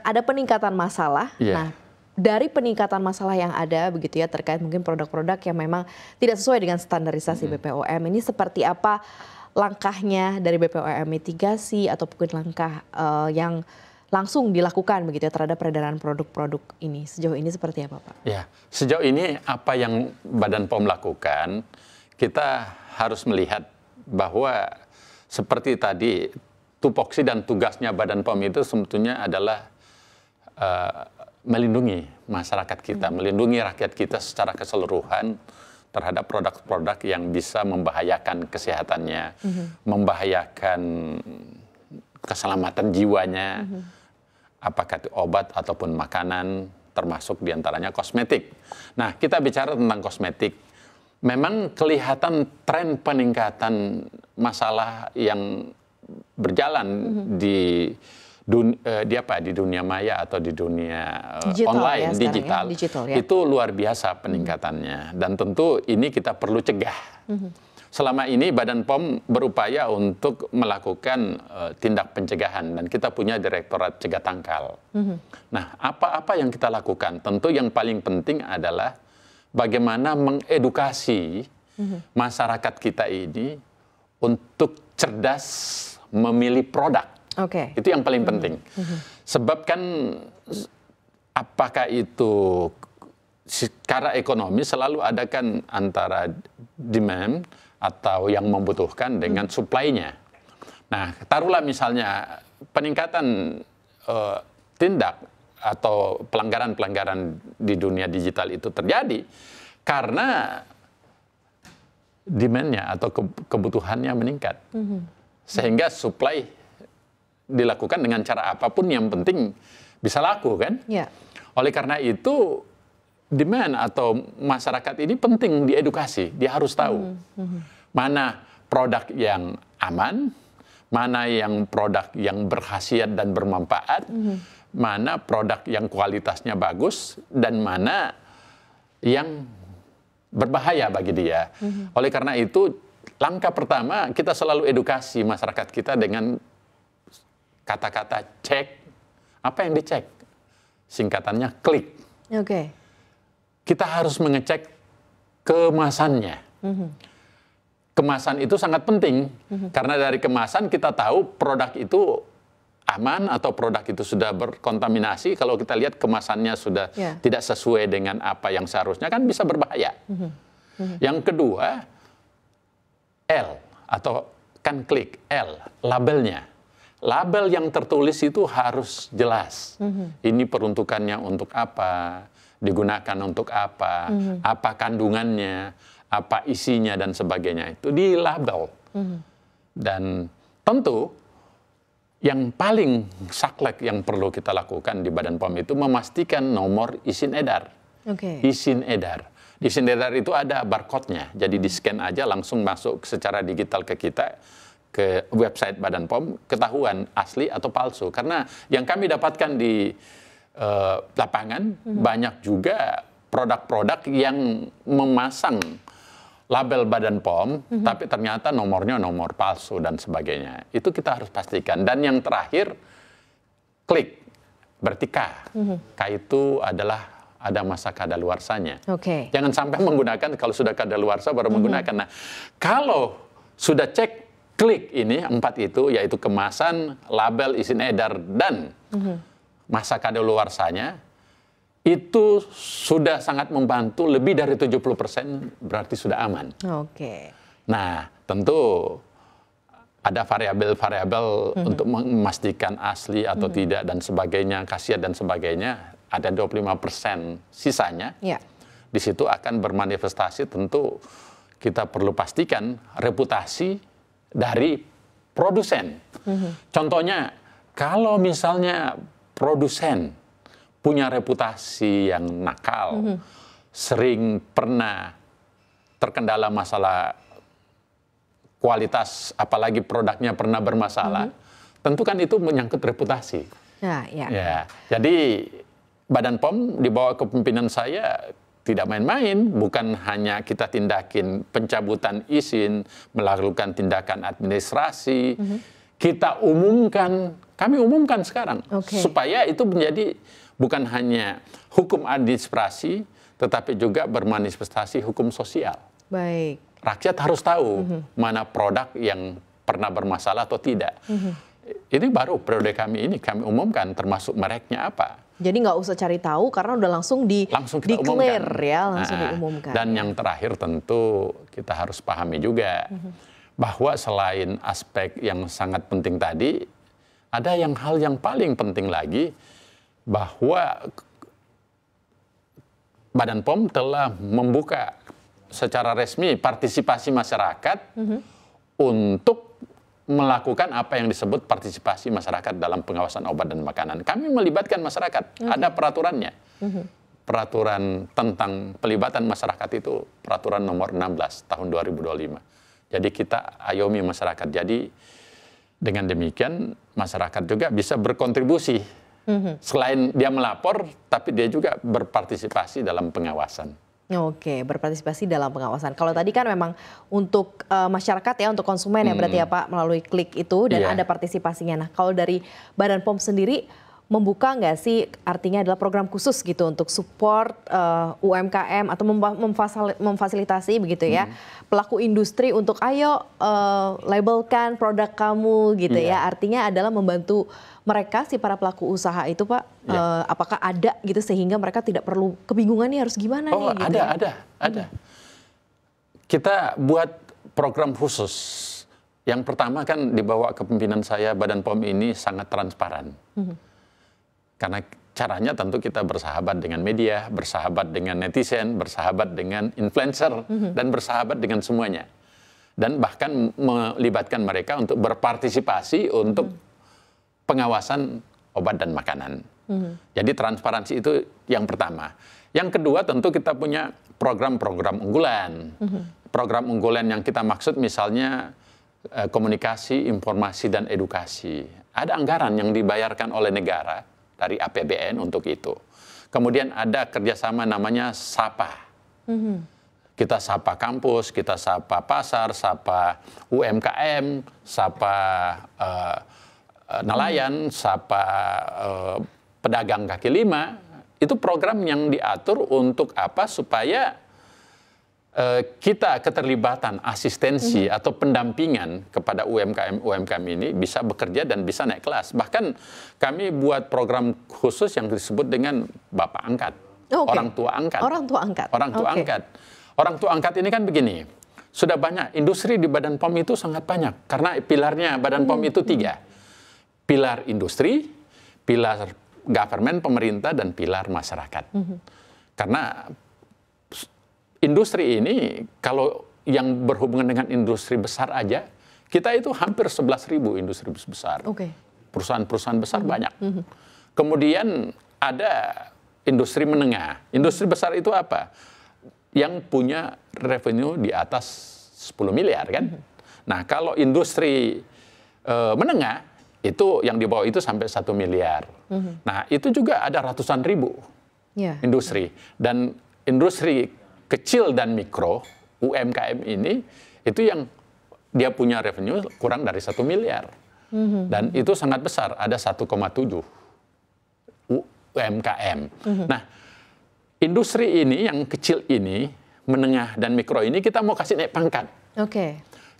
ada peningkatan masalah. Nah, dari peningkatan masalah yang ada begitu ya terkait mungkin produk-produk yang memang tidak sesuai dengan standarisasi BPOM, ini seperti apa langkahnya dari BPOM, mitigasi atau mungkin langkah yang langsung dilakukan begitu ya terhadap peredaran produk-produk ini sejauh ini seperti apa, Pak? Ya, sejauh ini apa yang Badan POM lakukan, kita harus melihat bahwa seperti tadi tupoksi dan tugasnya Badan POM itu sebetulnya adalah melindungi masyarakat kita, melindungi rakyat kita secara keseluruhan terhadap produk-produk yang bisa membahayakan kesehatannya, membahayakan keselamatan jiwanya, apakah itu obat ataupun makanan, termasuk diantaranya kosmetik. Nah, kita bicara tentang kosmetik. Memang kelihatan tren peningkatan masalah yang berjalan di dunia maya atau di dunia online, ya, digital, ya. Itu luar biasa peningkatannya. Dan tentu ini kita perlu cegah. Selama ini Badan POM berupaya untuk melakukan tindak pencegahan dan kita punya Direktorat Cegah Tangkal. Nah, apa-apa yang kita lakukan? Tentu yang paling penting adalah bagaimana mengedukasi masyarakat kita ini untuk cerdas memilih produk. Itu yang paling penting. Sebab kan apakah itu secara ekonomi selalu ada kan antara demand atau yang membutuhkan dengan supply-nya. Nah, taruhlah misalnya peningkatan tindak atau pelanggaran-pelanggaran di dunia digital itu terjadi karena demand-nya atau kebutuhannya meningkat. Sehingga supply dilakukan dengan cara apapun yang penting bisa laku kan? Oleh karena itu demand atau masyarakat ini penting diedukasi, dia harus tahu mana produk yang aman, mana yang produk yang berkhasiat dan bermanfaat, mana produk yang kualitasnya bagus, dan mana yang berbahaya bagi dia. Oleh karena itu, langkah pertama kita selalu edukasi masyarakat kita dengan kata-kata cek. Apa yang dicek? Singkatannya klik. Kita harus mengecek kemasannya. Kemasan itu sangat penting, karena dari kemasan kita tahu produk itu aman atau produk itu sudah berkontaminasi. Kalau kita lihat kemasannya sudah tidak sesuai dengan apa yang seharusnya, kan bisa berbahaya. Yang kedua, L atau kan klik, L, labelnya. Label yang tertulis itu harus jelas. Ini peruntukannya untuk apa, digunakan untuk apa, apa kandungannya, apa isinya, dan sebagainya. Itu di label. Dan tentu yang paling saklek yang perlu kita lakukan di Badan POM itu memastikan nomor izin edar. Izin edar. Izin edar itu ada barcode-nya, jadi di-scan aja langsung masuk secara digital ke kita, ke website Badan POM, ketahuan asli atau palsu. Karena yang kami dapatkan di lapangan, banyak juga produk-produk yang memasang label Badan POM, tapi ternyata nomornya nomor palsu dan sebagainya. Itu kita harus pastikan. Dan yang terakhir, klik, berarti K. K itu adalah ada masa kadaluarsanya. Jangan sampai menggunakan, kalau sudah kadaluarsa baru menggunakan. Nah, kalau sudah cek klik ini, 4 itu, yaitu kemasan, label, izin edar, dan masa kadaluarsanya, itu sudah sangat membantu. Lebih dari 70% berarti sudah aman. Nah, tentu ada variabel-variabel untuk memastikan asli atau tidak dan sebagainya, khasiat dan sebagainya. Ada 25% sisanya. Di situ akan bermanifestasi, tentu kita perlu pastikan reputasi dari produsen. Contohnya, kalau misalnya produsen punya reputasi yang nakal, sering pernah terkendala masalah kualitas, apalagi produknya pernah bermasalah, tentu kan itu menyangkut reputasi. Jadi Badan POM di bawah kepemimpinan saya tidak main-main, bukan hanya kita tindakin pencabutan izin, melakukan tindakan administrasi, kita umumkan kami umumkan sekarang. Supaya itu menjadi bukan hanya hukum administrasi, tetapi juga bermanifestasi hukum sosial. Baik. Rakyat harus tahu mana produk yang pernah bermasalah atau tidak. Ini baru periode kami ini, kami umumkan termasuk mereknya apa. Jadi nggak usah cari tahu karena udah langsung declare ya, langsung diumumkan. Dan yang terakhir tentu kita harus pahami juga bahwa selain aspek yang sangat penting tadi, ada hal yang paling penting lagi, bahwa Badan POM telah membuka secara resmi partisipasi masyarakat untuk melakukan apa yang disebut partisipasi masyarakat dalam pengawasan obat dan makanan. Kami melibatkan masyarakat, ada peraturannya. Peraturan tentang pelibatan masyarakat itu peraturan nomor 16 tahun 2025. Jadi kita ayomi masyarakat. Jadi dengan demikian masyarakat juga bisa berkontribusi. Selain dia melapor, tapi dia juga berpartisipasi dalam pengawasan. Oke, berpartisipasi dalam pengawasan. Kalau tadi kan memang untuk masyarakat ya, untuk konsumen ya berarti ya Pak, melalui klik itu dan ada partisipasinya. Nah, kalau dari Badan POM sendiri membuka nggak sih, artinya adalah program khusus gitu untuk support UMKM atau memfasilitasi begitu ya pelaku industri untuk ayo labelkan produk kamu gitu ya. Artinya adalah membantu mereka si para pelaku usaha itu Pak, apakah ada gitu sehingga mereka tidak perlu kebingungan nih harus gimana nih gitu. Ada. Kita buat program khusus. Yang pertama kan dibawa kepemimpinan saya, Badan POM ini sangat transparan. Karena caranya tentu kita bersahabat dengan media, bersahabat dengan netizen, bersahabat dengan influencer, dan bersahabat dengan semuanya. Dan bahkan melibatkan mereka untuk berpartisipasi untuk pengawasan obat dan makanan. Jadi transparansi itu yang pertama. Yang kedua tentu kita punya program-program unggulan. Program unggulan yang kita maksud misalnya komunikasi, informasi, dan edukasi. Ada anggaran yang dibayarkan oleh negara dari APBN untuk itu. Kemudian ada kerjasama namanya SAPA. Kita sapa kampus, kita sapa pasar, sapa UMKM, sapa nelayan, sapa pedagang kaki lima. Itu program yang diatur untuk apa? Supaya kita keterlibatan asistensi atau pendampingan kepada UMKM ini bisa bekerja dan bisa naik kelas. Bahkan kami buat program khusus yang disebut dengan Bapak Angkat, orang tua angkat. Orang tua angkat. Orang tua angkat ini kan begini, sudah banyak industri di Badan POM itu sangat banyak karena pilarnya Badan POM itu 3, pilar industri, pilar government pemerintah, dan pilar masyarakat. Karena industri ini, kalau yang berhubungan dengan industri besar aja, kita itu hampir 11.000 industri besar. Perusahaan-perusahaan besar banyak. Kemudian ada industri menengah. Industri besar itu apa? Yang punya revenue di atas 10 miliar kan? Nah, kalau industri menengah, itu yang di bawah itu sampai 1 miliar. Nah, itu juga ada ratusan ribu industri. Dan industri kecil dan mikro, UMKM ini, itu yang dia punya revenue kurang dari 1 miliar. Dan itu sangat besar, ada 1,7 UMKM. Nah, industri ini yang kecil ini, menengah dan mikro ini, kita mau kasih naik pangkat.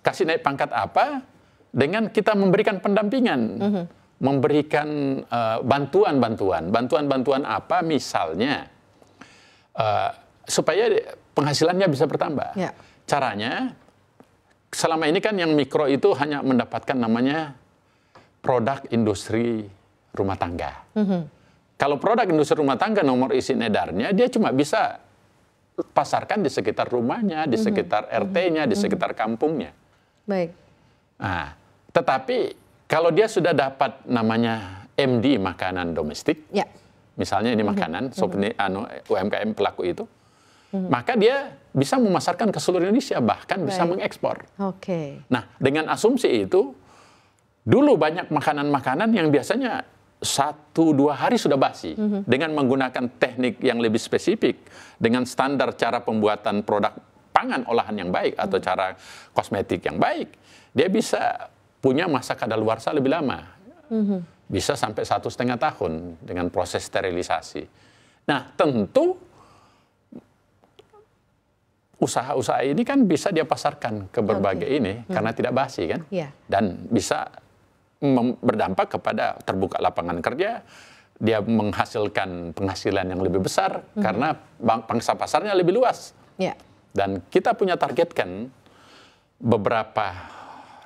Kasih naik pangkat apa? Dengan kita memberikan pendampingan. Memberikan bantuan-bantuan. Bantuan-bantuan apa? Misalnya, supaya penghasilannya bisa bertambah. Caranya, selama ini kan yang mikro itu hanya mendapatkan namanya produk industri rumah tangga. Kalau produk industri rumah tangga nomor izin edarnya, dia cuma bisa pasarkan di sekitar rumahnya, di sekitar RT-nya, di sekitar kampungnya. Nah, tetapi kalau dia sudah dapat namanya MD, makanan domestik, misalnya ini makanan, UMKM pelaku itu, maka dia bisa memasarkan ke seluruh Indonesia, bahkan bisa mengekspor. Nah, dengan asumsi itu, dulu banyak makanan-makanan yang biasanya 1-2 hari sudah basi. Dengan menggunakan teknik yang lebih spesifik, dengan standar cara pembuatan produk pangan olahan yang baik, atau cara kosmetik yang baik, dia bisa punya masa kadaluarsa lebih lama. bisa sampai 1,5 tahun dengan proses sterilisasi. Nah, tentu usaha-usaha ini kan bisa dia pasarkan ke berbagai ini karena tidak basi kan, dan bisa berdampak kepada terbuka lapangan kerja, dia menghasilkan penghasilan yang lebih besar karena pangsa pasarnya lebih luas. Dan kita punya targetkan beberapa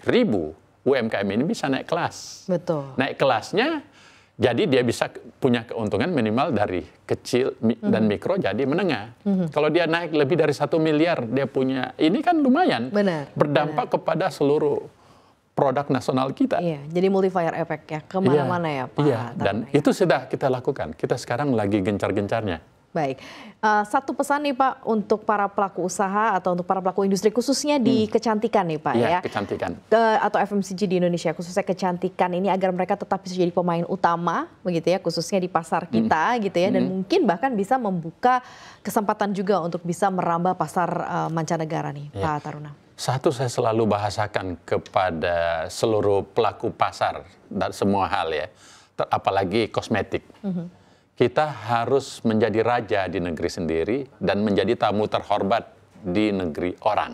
ribu UMKM ini bisa naik kelas. Betul. Naik kelasnya, jadi dia bisa punya keuntungan minimal dari kecil dan mikro jadi menengah. Kalau dia naik lebih dari 1 miliar, dia punya, ini kan lumayan. Benar. Berdampak kepada seluruh produk nasional kita. Iya, jadi multiplier effect ya, kemana-mana ya Pak. Iya, dan itu sudah kita lakukan. Kita sekarang lagi gencar-gencarnya. Baik, satu pesan nih Pak untuk para pelaku usaha atau untuk para pelaku industri khususnya di kecantikan nih Pak ya. Kecantikan. Atau FMCG di Indonesia khususnya kecantikan ini agar mereka tetap bisa jadi pemain utama begitu ya, khususnya di pasar kita gitu ya, dan mungkin bahkan bisa membuka kesempatan juga untuk bisa merambah pasar mancanegara nih Pak Taruna. Satu, saya selalu bahasakan kepada seluruh pelaku pasar dan semua hal ya, apalagi kosmetik. Kita harus menjadi raja di negeri sendiri dan menjadi tamu terhormat di negeri orang.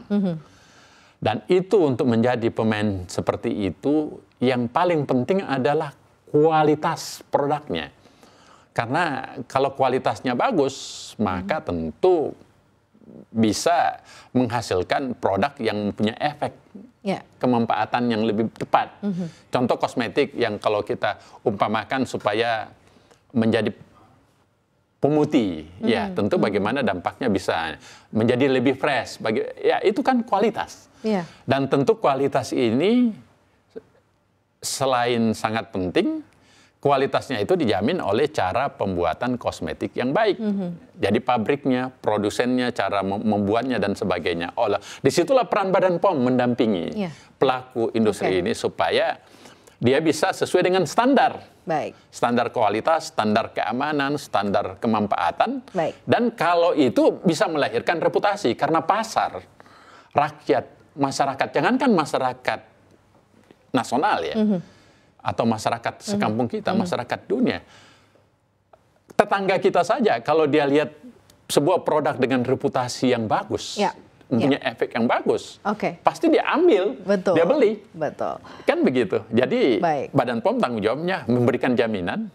Dan itu untuk menjadi pemain seperti itu, yang paling penting adalah kualitas produknya. Karena kalau kualitasnya bagus, maka tentu bisa menghasilkan produk yang punya efek kemanfaatan yang lebih tepat. Contoh kosmetik yang kalau kita umpamakan supaya menjadi pemutih, ya tentu bagaimana dampaknya bisa menjadi lebih fresh. Ya itu kan kualitas. Dan tentu kualitas ini selain sangat penting, kualitasnya itu dijamin oleh cara pembuatan kosmetik yang baik. Jadi pabriknya, produsennya, cara membuatnya dan sebagainya. Disitulah peran Badan POM mendampingi pelaku industri ini supaya dia bisa sesuai dengan standar. Standar kualitas, standar keamanan, standar kemanfaatan. Dan kalau itu bisa melahirkan reputasi. Karena pasar, rakyat, masyarakat, jangankan masyarakat nasional ya, atau masyarakat sekampung kita, masyarakat dunia. Tetangga kita saja, kalau dia lihat sebuah produk dengan reputasi yang bagus, punya efek yang bagus, pasti dia ambil, dia beli. Kan begitu. Jadi Badan POM tanggung jawabnya memberikan jaminan,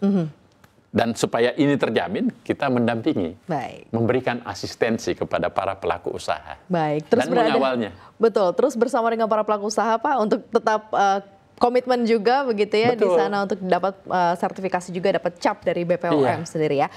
dan supaya ini terjamin, kita mendampingi, memberikan asistensi kepada para pelaku usaha, terus dan mengawalnya. Terus bersama dengan para pelaku usaha Pak, untuk tetap komitmen juga begitu ya di sana untuk dapat sertifikasi juga, dapat cap dari BPOM sendiri ya.